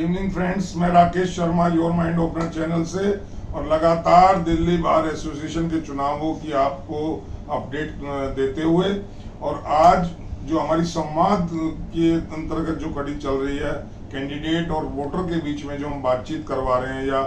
Evening friends, मैं Rakesh Sharma your mind opener channel से और लगातार दिल्ली बार एसोसिएशन के चुनावों की आपको अपडेट देते हुए, और आज जो हमारी संवाद के अंतर्गत जो कड़ी चल रही है कैंडिडेट और वोटर के बीच में जो हम बातचीत करवा रहे हैं या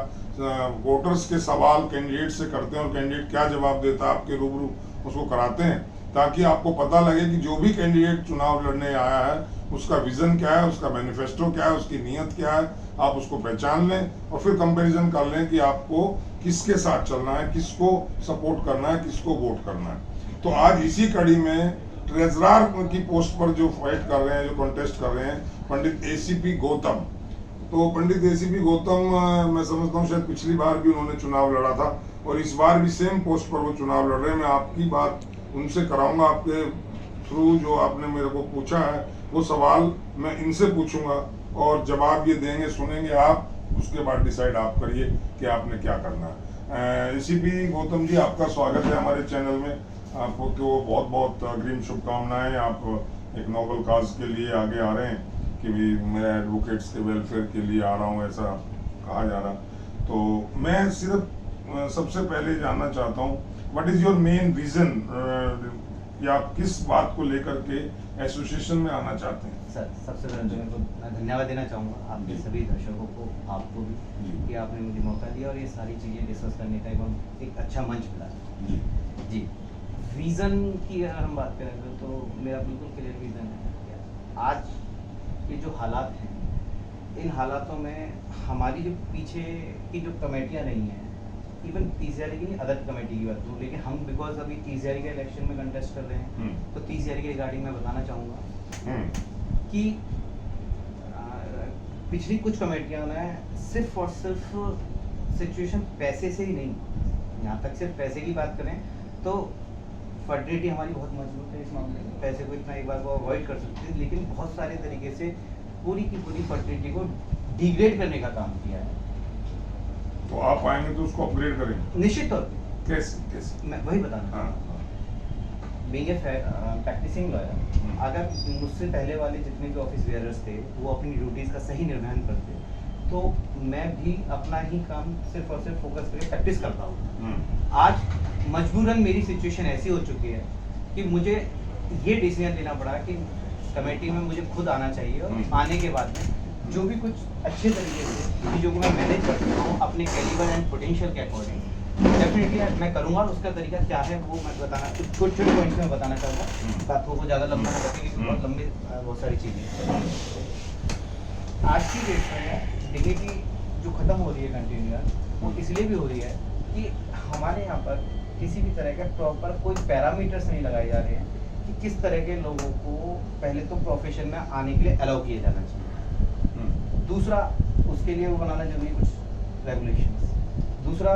वोटर्स के सवाल कैंडिडेट से करते हैं और कैंडिडेट क्या जवाब देता है आपके रूबरू उसको कराते हैं, ताकि आपको पता लगे कि जो भी कैंडिडेट चुनाव लड़ने आया है उसका विजन क्या है, उसका मैनिफेस्टो क्या है, उसकी नीयत क्या है, आप उसको पहचान लें और फिर कंपैरिजन कर लें कि आपको किसके साथ चलना है, किसको सपोर्ट करना है, किसको वोट करना है। तो आज इसी कड़ी में ट्रेजरर की पोस्ट पर जो फाइट कर रहे हैं, जो कॉन्टेस्ट कर रहे हैं, पंडित एसीपी गौतम। तो पंडित एसीपी गौतम, मैं समझता हूँ शायद पिछली बार भी उन्होंने चुनाव लड़ा था और इस बार भी सेम पोस्ट पर वो चुनाव लड़ रहे हैं। मैं आपकी बात उनसे कराऊंगा, आपके थ्रू जो आपने मेरे को पूछा है वो सवाल मैं इनसे पूछूंगा और जवाब ये देंगे, सुनेंगे आप, उसके बाद डिसाइड आप करिए कि आपने क्या करना है। एसीपी गौतम जी, आपका स्वागत है हमारे चैनल में। आपको तो बहुत बहुत अग्रिम शुभकामनाएं। आप एक नोबल काज के लिए आगे आ रहे हैं कि भी मैं एडवोकेट्स के वेलफेयर के लिए आ रहा हूँ, ऐसा कहा जा रहा। तो मैं सिर्फ सबसे पहले जानना चाहता हूँ, what is your main reason, कि आप किस बात को लेकर के एसोसिएशन में आना चाहते हैं? सर, सबसे पहले तो मैं धन्यवाद देना चाहूँगा आपके सभी दर्शकों को, आपको भी, कि आपने मुझे मौका दिया और ये सारी चीज़ें डिस्कस करने का एक अच्छा मंच मिला जी। रीज़न की अगर हम बात करें तो मेरा बिल्कुल क्लियर रीज़न है। आज ये जो हालात हैं, इन हालातों में हमारी जो पीछे की जो कमेटियाँ रही हैं, इवन TCRA की नहीं, अदर कमेटी की बात करूँ, लेकिन हम बिकॉज अभी TCRA के इलेक्शन में कंटेस्ट कर रहे हैं, तो TCRA के रिगार्डिंग मैं बताना चाहूँगा कि पिछली कुछ कमेटियों ने सिर्फ और सिर्फ सिचुएशन पैसे से ही नहीं, यहाँ तक सिर्फ पैसे की बात करें तो फर्टिलिटी हमारी बहुत मजबूत है इस मामले में, पैसे को इतना एक बार वो अवॉइड कर सकते हैं, लेकिन बहुत सारे तरीके से पूरी की पूरी फर्टिलिटी को डिग्रेड करने का काम किया है। तो आप आएंगे तो उसको अपग्रेड करेंगे निश्चित तौर पर। कैसे? मैं वही बताना बीइंग ए प्रैक्टिसिंग लॉयर, अगर मुझसे पहले वाले जितने भी ऑफिस बेयरर्स थे वो अपनी ड्यूटीज़ का सही निर्वहन करते, तो मैं भी अपना ही काम सिर्फ और सिर्फ फोकस करके प्रैक्टिस करता हूँ। आज मजबूरन मेरी सिचुएशन ऐसी हो चुकी है कि मुझे ये डिसीजन लेना पड़ा कि कमेटी में मुझे खुद आना चाहिए और आने के बाद में जो भी कुछ अच्छे तरीके से चीज़ों को मैं मैनेज कर सकता हूँ अपने कैलिबर एंड पोटेंशियल के अकॉर्डिंग, डेफिनेटली मैं करूँगा। और उसका तरीका क्या है वो मैं बताना, कुछ छोटे छोटे पॉइंट्स में बताना चाहूँगा, बातों को ज़्यादा लंबा ना करके, क्योंकि बहुत लंबी बहुत सारी चीज़ें आज की डेट में डिग्निटी जो ख़त्म हो रही है कंटिन्यूअस, वो इसलिए भी हो रही है कि हमारे यहाँ पर किसी भी तरह के प्रॉपर कोई पैरामीटर्स नहीं लगाए जा रहे हैं कि किस तरह के लोगों को पहले तो प्रोफेशन में आने के लिए अलाउ किया जाना चाहिए। दूसरा, उसके लिए वो बनाना जरूरी कुछ रेगुलेशंस। दूसरा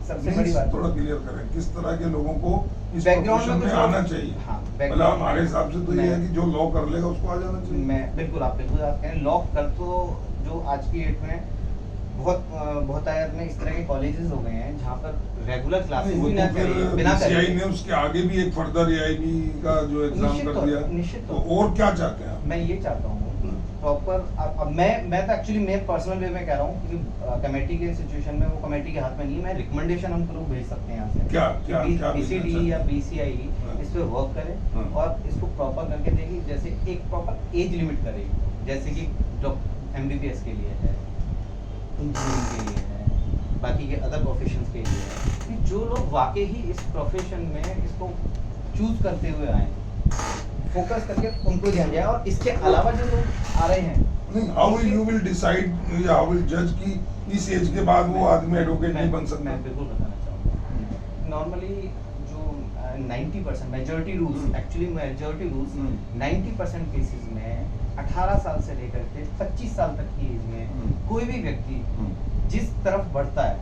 सबसे बड़ी बात, थोड़ा क्लियर करें किस तरह के लोगों को इस बैकग्राउंड में आना चाहिए। हाँ, मतलब हमारे हिसाब से तो ये है कि जो लॉ कर लेगा उसको आ जाना चाहिए। मैं बिल्कुल आप कह रहे लॉ कर, तो जो आज की डेट में बहुत आयात में इस तरह के कॉलेजेस हो गए हैं जहाँ पर रेगुलर क्लासेस भी ना करें, बिना CI ने उसके आगे भी एक फर्दर AIB का जो एग्जाम कर दिया, निश्चित तो और क्या चाहते हैं आप? मैं ये चाहता हूँ प्रॉपर, अब मैं तो एक्चुअली मैं पर्सनल वे में कह रहा हूँ, क्योंकि कमेटी के सिचुएशन में वो कमेटी के हाथ में नहीं है। मैं रिकमेंडेशन हम लोग भेज सकते हैं यहाँ से, क्या BCD या BCI इस पे वर्क करें और इसको प्रॉपर करके देगी, जैसे एक प्रॉपर एज लिमिट करेगी, जैसे कि MBBS के लिए है, इंजीनियरिंग के लिए है, बाकी के अदर प्रोफेशंस के लिए है, कि जो लोग वाकई ही इस प्रोफेशन में इसको चूज करते हुए आए, फोकस करके उनको ध्यान जाए। और इसके अलावा जो लोग आ रहे हैं, how will you will decide या हाउ विल जज कि इस एज के बाद वो आदमी एडवोकेट नहीं बन सकता? मैं बिल्कुल बताना चाहूँगा। नॉर्मली जो 90% majority rules, actually majority rules 90% cases में 18 साल से लेकर के 25 साल तक की एज में कोई भी व्यक्ति जिस तरफ बढ़ता है,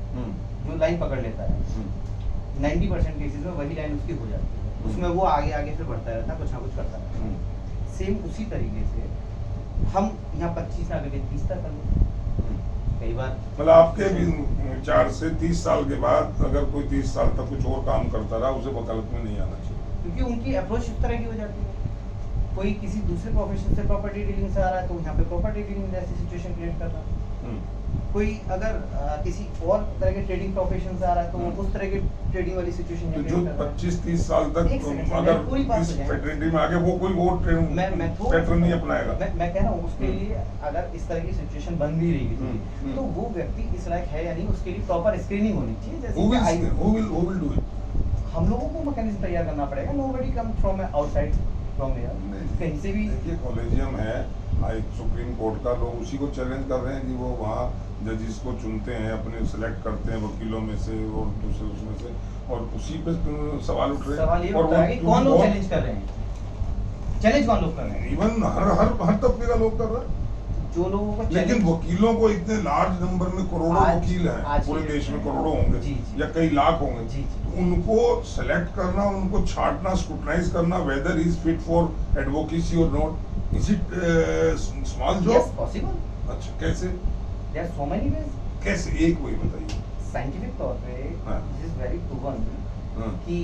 जो लाइन पकड़ लेता है, 90% केसेस में वही लाइन उसकी हो जाती है, उसमें वो आगे आगे फिर बढ़ता रहता है, कुछ ना कुछ करता रहता है। सेम उसी तरीके से हम यहाँ 25 ना करके 30 तक कर लेते कई बार। मतलब आपके विचार से 30 साल के बाद अगर कोई 30 साल तक कुछ और काम करता रहा, उसे वकालत में नहीं आना चाहिए, क्योंकि उनकी अप्रोच इस तरह की हो जाती है। कोई किसी दूसरे प्रोफेशन से प्रॉपर्टी डीलिंग से आ रहा है तो यहाँ पे प्रॉपर्टी डीलिंग जैसी सिचुएशन क्रिएट कर रहा है। कोई अगर किसी और तरह के ट्रेडिंग प्रोफेशन से आ रहा है तो वो उस तरह के ट्रेडिंग वाली सिचुएशन तो जो 25-30 साल तक एक सेकंड, अगर पूरी बात इस सुनिए। फेटर्निटी में आगे वो कोई वो मैं पैटर्न नहीं अपनाएगा। मैं कह रहा हूँ उसके लिए अगर इस तरह की सिचुएशन बन भी रही है तो वो व्यक्ति इस लायक है या नहीं, उसके लिए प्रॉपर स्क्रीनिंग होनी चाहिए। जैसे who will do it? हम लोगों को मैकेनिज्म तैयार करना पड़ेगा। Nobody come from outside from here, कहीं से भी। देखिए कॉलेजियम है, हाई सुप्रीम कोर्ट का, लोग उसी को चैलेंज कर रहे हैं कि वो वहाँ जजिस को चुनते हैं, अपने सेलेक्ट करते हैं वकीलों में से और दूसरे उसमें से, और उसी पे सवाल उठ रहे हैं। सवाल ये और उठता है कि कौन लोग चैलेंज कर रहे हैं, चैलेंज कौन लोग कर रहे हैं? इवन हर तबके का लोग कर रहे हैं। जो लोगों को लेकिन वकीलों को इतने लार्ज नंबर में करोड़ों वकील हैं पूरे देश में, करोड़ों होंगे जी, या कई लाख होंगे, जी, जी। तो उनको सेलेक्ट करना, उनको छांटना, स्क्रूटनाइज करना, whether is fit for advocacy और not, is it small yes job? Possible. अच्छा कैसे? There are so many ways. कैसे? एक वही बताइए। साइंटिफिक तौर पे हाँ। दिस इज वेरी प्रूवन हाँ। कि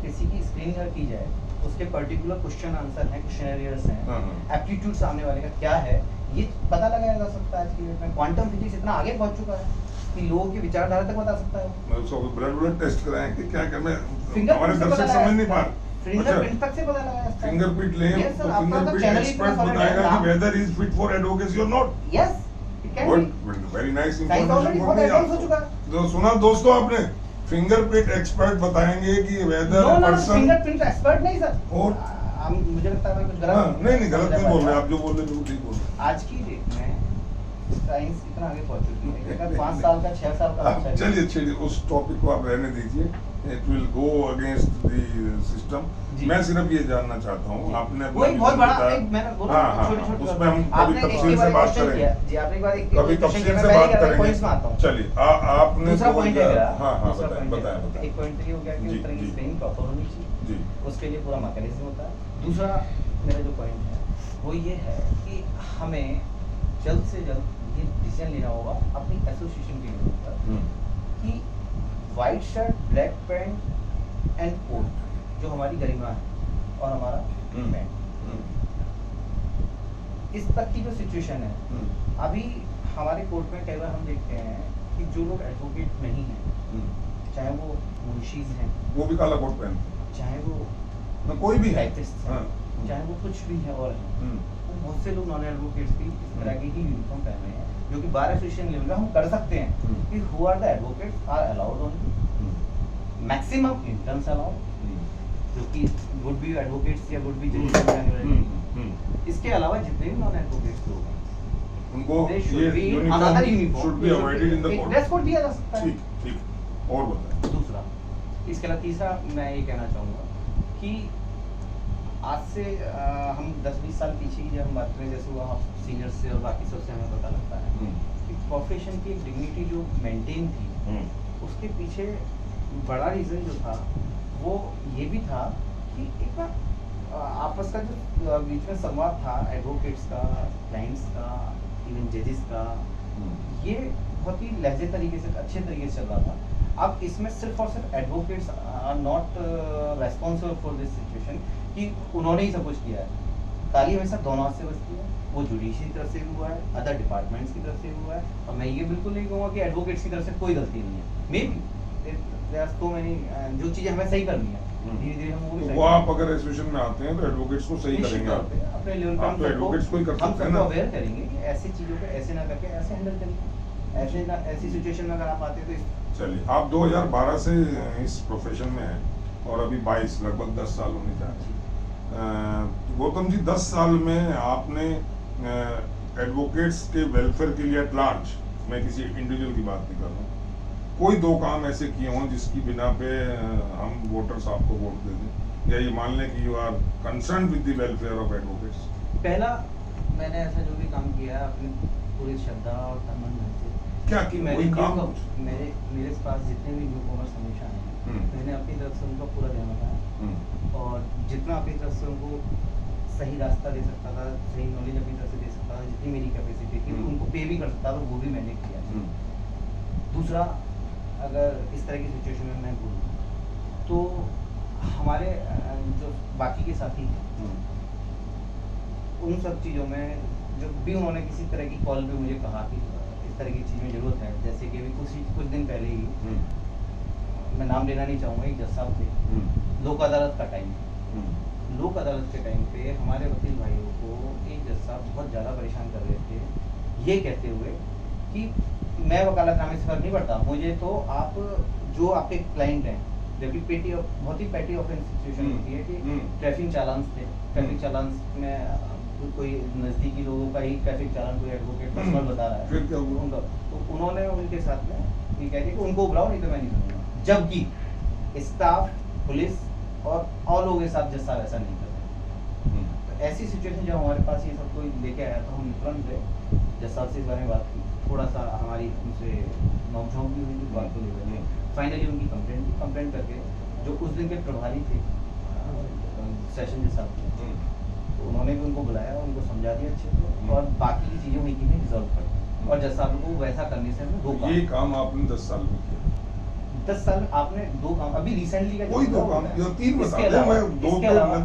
किसी की स्क्रीनिंग अगर की जाए, उसके पर्टिकुलर क्वेश्चन आंसर हैं, क्वेश्चनरियर्स हैं, हाँ। एप्टीट्यूड सामने वाले का क्या है, ये पता लगाया जा सकता है आज की डेट में। क्वांटम फिजिक्स इतना आगे पहुंच चुका है कि लोगों की विचारधारा तक बता सकता है। मैं उसको ब्लड टेस्ट कराएं कि क्या क्या, मैं फिंगर हमारे दर्शक समझ नहीं पा फिंगरप्रिंट तक से पता लगाया जा सकता है। फिंगरप्रिंट लें Yes, sir, तो आपका तो फिंगरप्रिंट channel ही एक्सपर्ट इतना solid है। बताएगा कि आप- whether is fit for advocacy और not. Yes it can be. Very nice Science already बहुत advance हो चुका है। जो सुना दोस्तों आपने, फिंगरप्रिंट एक्सपर्ट बताएंगे कि whether no no person fingerprint expert नहीं सर। और हम मुझे लगता है मैं कुछ गलत नहीं गलत नहीं बोल रहे, आप जो बोल रहे थे ठीक बोल रहे। आज की डेट में साइंस इतना आगे पहुंच चुकी है कि अगर 5 साल का 6 साल का आप बच्चा चलिए चलिए उस टॉपिक को आप रहने दीजिए, it will go against the system. जी। मैं सिर्फ ये जानना चाहता हूँ, आपने वो एक बहुत बड़ा बताया- एक मैंने बोला हाँ, हाँ, छोटी छोटी उसमें हम कभी आपने एक तफसील के से बारे में बात क्वेश्चन करेंगे। किया जी, आपने एक बार एक कभी क्वेश्चन तफसील किया, मैं से पहले बात कह रहा हूं, करेंगे। पॉइंट्स में आता हूं। चलिए आपने दूसरा तो पॉइंट है मेरा। हाँ हाँ दूसरा बताएं point है। बताएं बताएं। एक पॉइंट ये हो गया कि जी, उस तरह की जी। स्क्रीनिंग प्रॉपर होनी चाहिए, जी उसके लिए पूरा मैकेनिज्म होता है। दूसरा मेरा जो पॉइंट है वो ये है कि हमें जल्द से जल्द ये डिसीजन लेना होगा अपनी एसोसिएशन के ऊपर कि white shirt, black pant and coat जो हमारी गरिमा है और हमारा पैंट, इस तक की जो सिचुएशन है अभी हमारे कोर्ट में कई बार हम देखते हैं कि जो लोग एडवोकेट नहीं हैं, चाहे वो मुंशीज हैं, वो भी काला कोट पहनते चाहे वो हैं, कोई भी है। टाइपिस्ट हैं, हाँ। चाहे वो कुछ भी है और हैं, वो बहुत से लोग नॉन एडवोकेट्स भी इस तरह की ही यूनिफॉर्म पहन रहे हैं, जो कि बार एसोसिएशन लेवल पे हम कर सकते हैं कि who are the advocates are allowed only, maximum interns allowed, जो कि वुड बी एडवोकेट्स या वुड बी जजेस। इसके अलावा जितने भी नॉन एडवोकेट्स लोग हैं उनको they ये should be in another uniform. should be avoided in the एक court। ड्रेस कोड दिया जा सकता है। ठीक ठीक, और बताएं। दूसरा, इसके अलावा तीसरा मैं ये कहना चाहूँगा कि आज से हम 10-20 साल पीछे की जब हम बात करें, जैसे वो आप सीनियर्स से और बाकी सबसे हमें पता लगता है कि प्रोफेशन की एक डिग्निटी जो मेंटेन थी, उसके पीछे बड़ा रीज़न जो था वो ये भी था कि एक ना आपस का जो बीच में संवाद था एडवोकेट्स का, क्लाइंट्स का, इवन जजेस का, ये बहुत ही लहजे तरीके से, अच्छे तरीके से चल रहा था। अब इसमें सिर्फ और सिर्फ advocates are not responsible for this situation कि उन्होंने ही सब कुछ किया है। ताली हमेशा दोनों हाथ से बजती है, वो जुडिशरी की तरफ से भी हुआ है, अदर डिपार्टमेंट्स की तरफ से भी हुआ है, और मैं ये बिल्कुल नहीं कहूँगा कि एडवोकेट्स की तरफ से कोई गलती नहीं है। मे बी तो मैंने जो चीज़ें हमें सही करनी है धीरे धीरे हम वो भी तो सही वो करेंगे। आप अगर एसोसिएशन में आते हैं तो एडवोकेट्स को सही निश्चित करेंगे तौर आप। पे अपने लेवल पे आप तो एडवोकेट्स को ही कर हम सकते हैं सबको ना। अवेयर करेंगे कि ऐसी चीज़ों पे ऐसे ना करके ऐसे हैंडल करिए, ऐसे ना, ऐसी सिचुएशन में अगर आप आते हैं तो चलिए, आप 2012 से इस प्रोफेशन में हैं और अभी 22 लगभग 10 साल होने जा रहे हैं। गौतम जी, 10 साल में आपने एडवोकेट्स के वेलफेयर के लिए एट लार्ज, मैं किसी इंडिविजुअल की बात नहीं कर रहा हूँ, कोई 2 काम ऐसे किए हों जिसकी बिना पे हम वोटर्स आपको वोट दे दें, या ये मान लें कि you are concern with the welfare of advocates? पहला मैंने ऐसा जो भी काम किया है अपनी पूरी श्रद्धा और तन मन धन से, क्या कि कि मेरे कोई काम मेरे पास जितने भी न्यू कॉमर्स हमेशा आए, मैंने अपनी तरफ से उनका पूरा ध्यान रखा और जितना अपनी तरफ से उनको सही रास्ता दे सकता था, सही नॉलेज अपनी तरफ से दे सकता था, जितनी मेरी कैपेसिटी थी, उनको पे भी कर सकता था, वो भी मैंने किया। दूसरा, अगर इस तरह की सिचुएशन में मैं बोलूँ तो हमारे जो बाकी के साथी हैं, उन सब चीज़ों में जो भी उन्होंने किसी तरह की कॉल पे मुझे कहा कि इस तरह की चीज़ में ज़रूरत है, जैसे कि अभी कुछ दिन पहले ही मैं नाम लेना नहीं चाहूँगा, एक जज साहब थे, लोक अदालत का टाइम, लोक अदालत के टाइम पे हमारे वकील भाइयों को एक जज साहब बहुत ज़्यादा परेशान कर रहे थे, ये कहते हुए कि मैं वकालतनामे से फर्क नहीं पड़ता, मुझे तो आप जो आपके क्लाइंट हैं, जबकि बहुत ही पैटी ऑफेंस सिचुएशन होती है कि ट्रैफिक चालान थे, ट्रैफिक चालान में कोई नज़दीकी लोगों का ही ट्रैफिक चालान कोई एडवोकेट पर्सनल बता रहा है, फिर क्या हुआ? उनका तो उन्होंने उनके साथ में ये कह दिया कि उनको बुलाओ नहीं तो मैं नहीं सुनूंगा, जबकि स्टाफ, पुलिस और लोगों के साथ जैसा वैसा नहीं करते। तो ऐसी सिचुएशन जब हमारे पास ये सब कोई लेके आया तो हम तुरंत गए जज साहब से इस बारे में बात की, थोड़ा सा हमारी उनसे नोकझोंक भी हुई थी बात को लेकर, फाइनली उनकी कंप्लेंट करके जो उस दिन के प्रभारी थे सेशन जज साहब थे, तो उन्होंने भी उनको बुलाया और उनको समझा दिया अच्छे से, और बाकी की चीज़ें हुई थी रिजॉल्व कर, और जज साहब को वैसा करने से हमें 2 काम, ये काम आपने 10 साल में किया? 10 साल में आपने 2 काम अभी रिसेंटली का कोई 2 काम, जो 3 बता दें, मैं 2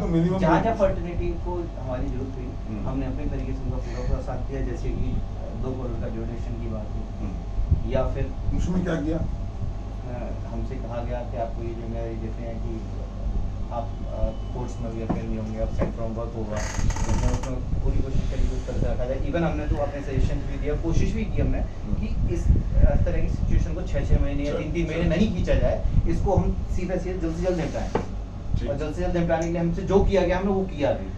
तो मिनिमम जहाँ फर्टिलिटी को हमारी जरूरत हुई हमने अपने तरीके से उनका पूरा साथ दिया, जैसे कि 2 करोड़ का ड्यूरेशन की बात हुई, या फिर उसमें क्या किया? हमसे कहा गया कि आपको ये जिम्मेदारी देते हैं कि आप कोर्ट्स में भी अपेयर नहीं होंगे, आप सेंट फ्रॉम वर्क होगा, हमने उसमें पूरी कोशिश करी उस तरह से रखा जाए। इवन हमने तो अपने सजेशन भी दिया, कोशिश भी की हमने कि इस तरह की सिचुएशन को 6-6 महीने या 3-3 महीने नहीं खींचा जाए, इसको हम सीधा जल्द से जल्द निपटाएं, और जल्द से जल्द निपटाने के लिए हमसे जो किया गया हमने वो किया भी।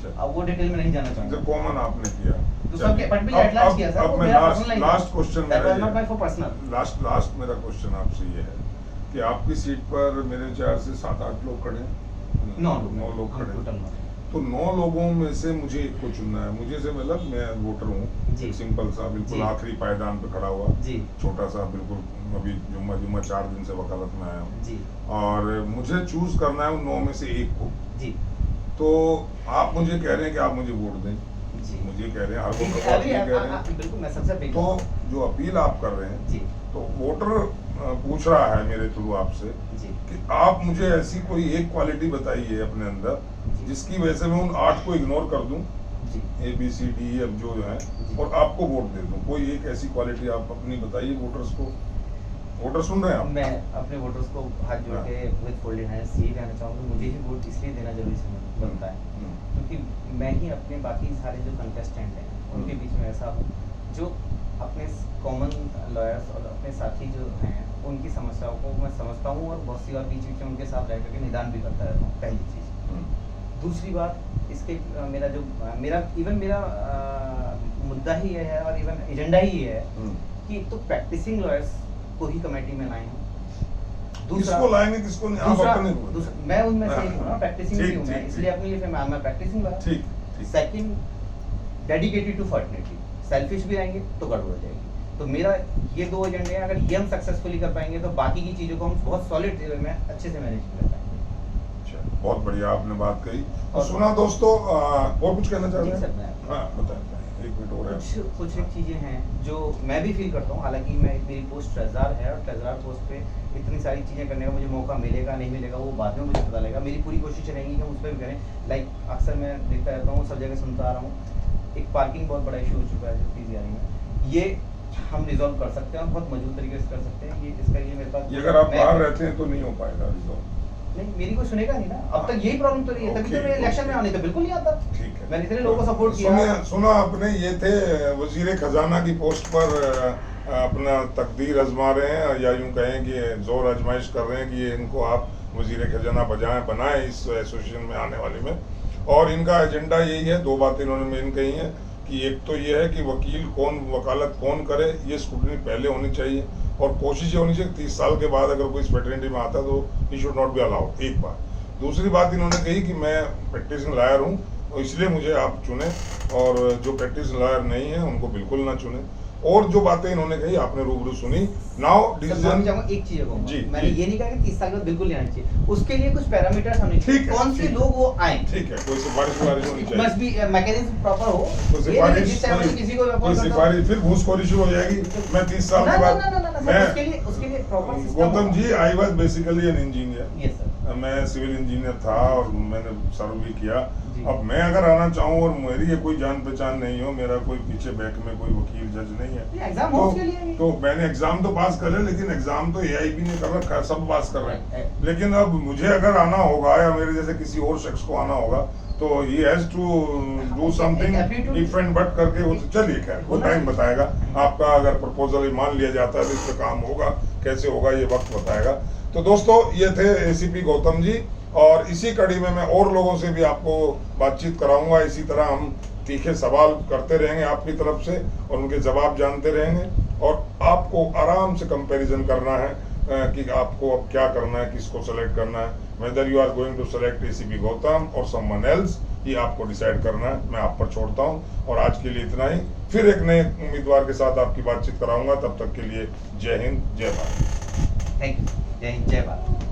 अब वो डिटेल में नहीं जाना चाहूँगा, कॉमन आपने किया तो सबके बट भी एटलास्ट किया सर, वो मेरा personal last question that was not my for personal. Last मेरा क्वेश्चन आपसे ये है कि आपकी सीट पर मेरे ख्याल से 7-8 लोग खड़े हैं, 9 लोग खड़े हैं, तो 9 लोगों में से मुझे एक को चुनना है, मुझे से मतलब मैं वोटर हूँ, सिंपल सा बिल्कुल आखिरी पायदान पे खड़ा हुआ, छोटा सा बिल्कुल, अभी जुम्मा 4 दिन से वकालत में आया हूँ, और मुझे चूज करना है उन 9 में से एक को। तो आप मुझे कह रहे हैं कि आप मुझे वोट दें, मुझे कह रहे हैं, हर वोटर को आप ये कह रहे हैं, बिल्कुल मैं सबसे तो जो अपील आप कर रहे हैं, तो वोटर पूछ रहा है मेरे थ्रू आपसे कि आप मुझे ऐसी कोई एक क्वालिटी बताइए अपने अंदर जिसकी वजह से मैं उन 8 को इग्नोर कर दूं, ABCDEF जो है, और आपको वोट दे दूं। कोई एक ऐसी क्वालिटी आप अपनी बताइए वोटर्स को। वोटर सुन रहे हैं आप? मैं अपने वोटर्स को हाथ जोड़ के विद फोल्डेड हैंड्स यही कहना चाहूँगा, मुझे ही वोट इसलिए देना जरूरी बनता है क्योंकि मैं ही अपने बाकी सारे जो कंटेस्टेंट हैं उनके बीच में ऐसा हूँ जो अपने कॉमन लॉयर्स और अपने साथी जो हैं उनकी समस्याओं को मैं समझता हूँ, और बहुत सी बार बीच बीच में उनके साथ रह करके निदान भी करता रहता हूँ, पहली चीज़। दूसरी बात इसके मेरा मुद्दा ही ये है और इवन एजेंडा ही ये है कि तो प्रैक्टिसिंग लॉयर्स को ही कमेटी में लाए हैं। किसको लाएंगे किसको नहीं, आप अपने मैं उनमें से एक हूँ, प्रैक्टिसिंग भी हूँ मैं, इसलिए अपने लिए मैं प्रैक्टिसिंग लॉयर। ठीक। Second, dedicated to fertility, selfish भी रहेंगे तो गड़बड़ हो जाएगी। तो मेरा ये 2 एजेंडे हैं, अगर ये हम सक्सेसफुली कर पाएंगे तो बाकी की चीज़ों को हम बहुत सॉलिड वे में अच्छे से मैनेज कर पाएंगे। अच्छा, बहुत बढ़िया आपने बात कही। तो सुना दोस्तों, और कुछ कहना चाहते हैं? हाँ बताएं, 1 मिनट और है। कुछ एक चीज़ें हैं जो मैं भी फील करता हूँ, हालांकि मेरी पोस्ट ट्रेजरार है और ट्रेजरार पोस्ट पे इतनी सारी चीज़ें करने का मुझे मौका मिलेगा नहीं मिलेगा वो बाद में मुझे पता लगेगा। मेरी पूरी कोशिश रहेगी कि हम उस पर भी करें। लाइक अक्सर मैं देखता रहता हूँ, सब जगह सुनता आ रहा हूँ, एक पार्किंग बहुत बड़ा इशू हो चुका है जो PGRE में, ये हम रिजॉल्व कर सकते हैं और बहुत मजबूत तरीके से कर सकते हैं। ये इसका ये मेरे पास, ये अगर आप बाहर रहते हैं तो नहीं हो पाएगा रिजॉल्व। नहीं, मेरी कोई सुनेगा नहीं ना, अब तक यही प्रॉब्लम तो रही है, तभी तो मैं इलेक्शन में आने तो बिल्कुल नहीं आता। ठीक है, मैंने इतने लोगों को सपोर्ट किया। सुना आपने, ये थे वजीर खजाना की पोस्ट पर अपना तकदीर आजमा रहे हैं, या यूं कहें कि जोर आजमाइश कर रहे हैं कि ये इनको आप वजीर खजाना बनाएं इस एसोसिएशन में आने वाले में। और इनका एजेंडा यही है, 2 बातें इन्होंने मेन कही हैं कि एक तो ये है कि वकालत कौन करे, ये स्क्रूटनी पहले होनी चाहिए, और कोशिश ये होनी चाहिए 30 साल के बाद अगर कोई इस फैटर्निटी में आता तो he should not be allowed, एक बात। दूसरी बात इन्होंने कही कि मैं प्रैक्टिसिंग लॉयर हूँ और इसलिए मुझे आप चुने, और जो प्रैक्टिसिंग लॉयर नहीं है उनको बिल्कुल ना चुने। और जो बातें इन्होंने कही आपने रूबरू सुनी। नाउ डिसीजन, एक चीज जी, मैंने ये नहीं कहा कि 30 साल के बाद बिल्कुल नहीं आना चाहिए, उसके लिए कुछ पैरामीटर्स होने चाहिए, कौन से लोग वो आए। ठीक है, कोई सिफारिश होनी चाहिए, मस्ट बी मैकेनिज्म प्रॉपर हो, कोई सिफारिश, फिर घूसखोरी शुरू हो जाएगी। मैं 30 साल के बाद उसके लिए proper system Gautam ji, I was basically an engineer. Yes sir. मैं सिविल इंजीनियर था और मैंने सर्व भी किया। जी। अब मैं अगर आना चाहूँ और मेरी ये कोई जान पहचान नहीं हो, मेरा कोई पीछे बैक में कोई वकील जज नहीं है, ये एग्जाम हो उसके लिए तो मैंने एग्जाम तो पास कर लिया, लेकिन एग्जाम तो एआईबी ने कर रखा है, सब पास कर रहे हैं। लेकिन अब मुझे अगर आना होगा या मेरे जैसे किसी और शख्स को आना होगा तो ही has to do something if and but करके वो तो चलिए खैर वो टाइम बताएगा। आपका अगर प्रपोजल मान लिया जाता है तो इस पे काम होगा, कैसे होगा ये वक्त बताएगा। तो दोस्तों, ये थे एसीपी गौतम जी, और इसी कड़ी में मैं और लोगों से भी आपको बातचीत कराऊंगा। इसी तरह हम तीखे सवाल करते रहेंगे आपकी तरफ से और उनके जवाब जानते रहेंगे, और आपको आराम से कंपैरिजन करना है कि आपको अब क्या करना है, किसको सेलेक्ट करना है, whether you are going to select ACP Gautam और समवन एल्स, ये आपको डिसाइड करना है। मैं आप पर छोड़ता हूं, और आज के लिए इतना ही। फिर एक नए उम्मीदवार के साथ आपकी बातचीत कराऊंगा। तब तक के लिए जय हिंद, जय भारत। Thank you. जय हिंद, जय भारत।